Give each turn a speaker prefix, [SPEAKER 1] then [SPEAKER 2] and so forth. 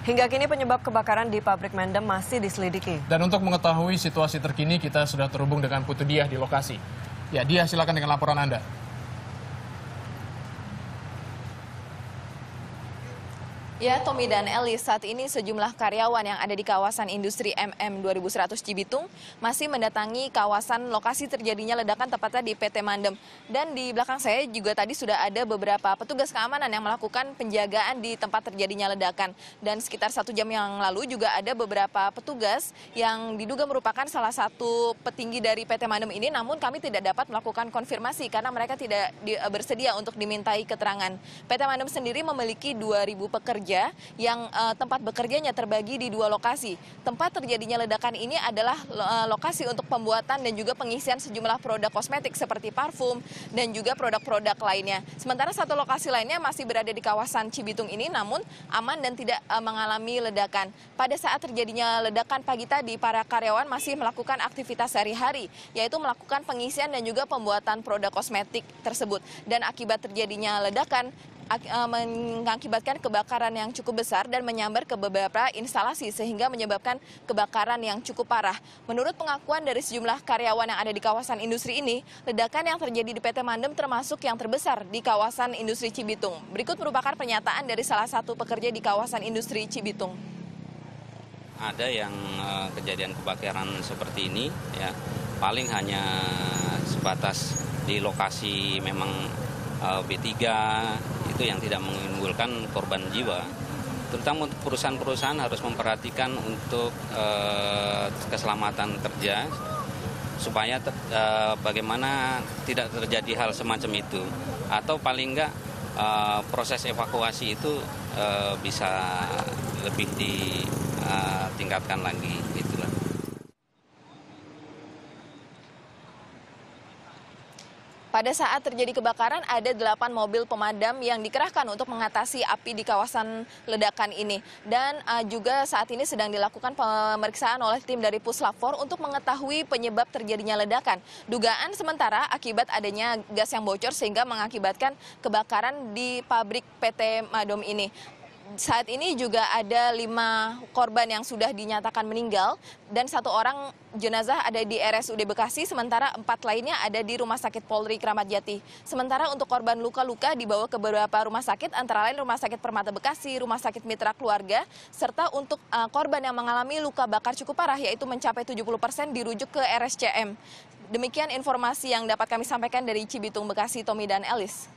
[SPEAKER 1] Hingga kini penyebab kebakaran di pabrik Mendem masih diselidiki.
[SPEAKER 2] Dan untuk mengetahui situasi terkini, kita sudah terhubung dengan Putu Diah di lokasi. Ya, Diah, silakan dengan laporan Anda.
[SPEAKER 3] Ya, Tommy dan Elis, saat ini sejumlah karyawan yang ada di kawasan industri MM 2100 Cibitung masih mendatangi kawasan lokasi terjadinya ledakan tepatnya di PT Mandem. Dan di belakang saya juga tadi sudah ada beberapa petugas keamanan yang melakukan penjagaan di tempat terjadinya ledakan. Dan sekitar 1 jam yang lalu juga ada beberapa petugas yang diduga merupakan salah satu petinggi dari PT Mandem ini, namun kami tidak dapat melakukan konfirmasi karena mereka tidak bersedia untuk dimintai keterangan. PT Mandem sendiri memiliki 2.000 pekerja yang tempat bekerjanya terbagi di 2 lokasi. Tempat terjadinya ledakan ini adalah lokasi untuk pembuatan dan juga pengisian sejumlah produk kosmetik seperti parfum dan juga produk-produk lainnya. Sementara satu lokasi lainnya masih berada di kawasan Cibitung ini, namun aman dan tidak mengalami ledakan. Pada saat terjadinya ledakan pagi tadi, para karyawan masih melakukan aktivitas sehari-hari, yaitu melakukan pengisian dan juga pembuatan produk kosmetik tersebut. Dan akibat terjadinya ledakan, mengakibatkan kebakaran yang cukup besar dan menyambar ke beberapa instalasi sehingga menyebabkan kebakaran yang cukup parah. Menurut pengakuan dari sejumlah karyawan yang ada di kawasan industri ini, ledakan yang terjadi di PT Mandem termasuk yang terbesar di kawasan industri Cibitung. Berikut merupakan pernyataan dari salah satu pekerja di kawasan industri Cibitung.
[SPEAKER 4] Ada yang kejadian kebakaran seperti ini, ya paling hanya sebatas di lokasi memang B3 itu yang tidak menimbulkan korban jiwa. Terutama untuk perusahaan-perusahaan harus memperhatikan untuk keselamatan kerja supaya bagaimana tidak terjadi hal semacam itu, atau paling enggak proses evakuasi itu bisa lebih ditingkatkan lagi itulah.
[SPEAKER 3] Pada saat terjadi kebakaran, ada 8 mobil pemadam yang dikerahkan untuk mengatasi api di kawasan ledakan ini. Dan juga saat ini sedang dilakukan pemeriksaan oleh tim dari Puslapfor untuk mengetahui penyebab terjadinya ledakan. Dugaan sementara akibat adanya gas yang bocor sehingga mengakibatkan kebakaran di pabrik PT Mandem ini. Saat ini juga ada 5 korban yang sudah dinyatakan meninggal dan 1 orang jenazah ada di RSUD Bekasi, sementara 4 lainnya ada di Rumah Sakit Polri Kramat Jati. Sementara untuk korban luka-luka dibawa ke beberapa rumah sakit, antara lain Rumah Sakit Permata Bekasi, Rumah Sakit Mitra Keluarga, serta untuk korban yang mengalami luka bakar cukup parah yaitu mencapai 70% dirujuk ke RSCM. Demikian informasi yang dapat kami sampaikan dari Cibitung, Bekasi, Tommy dan Elis.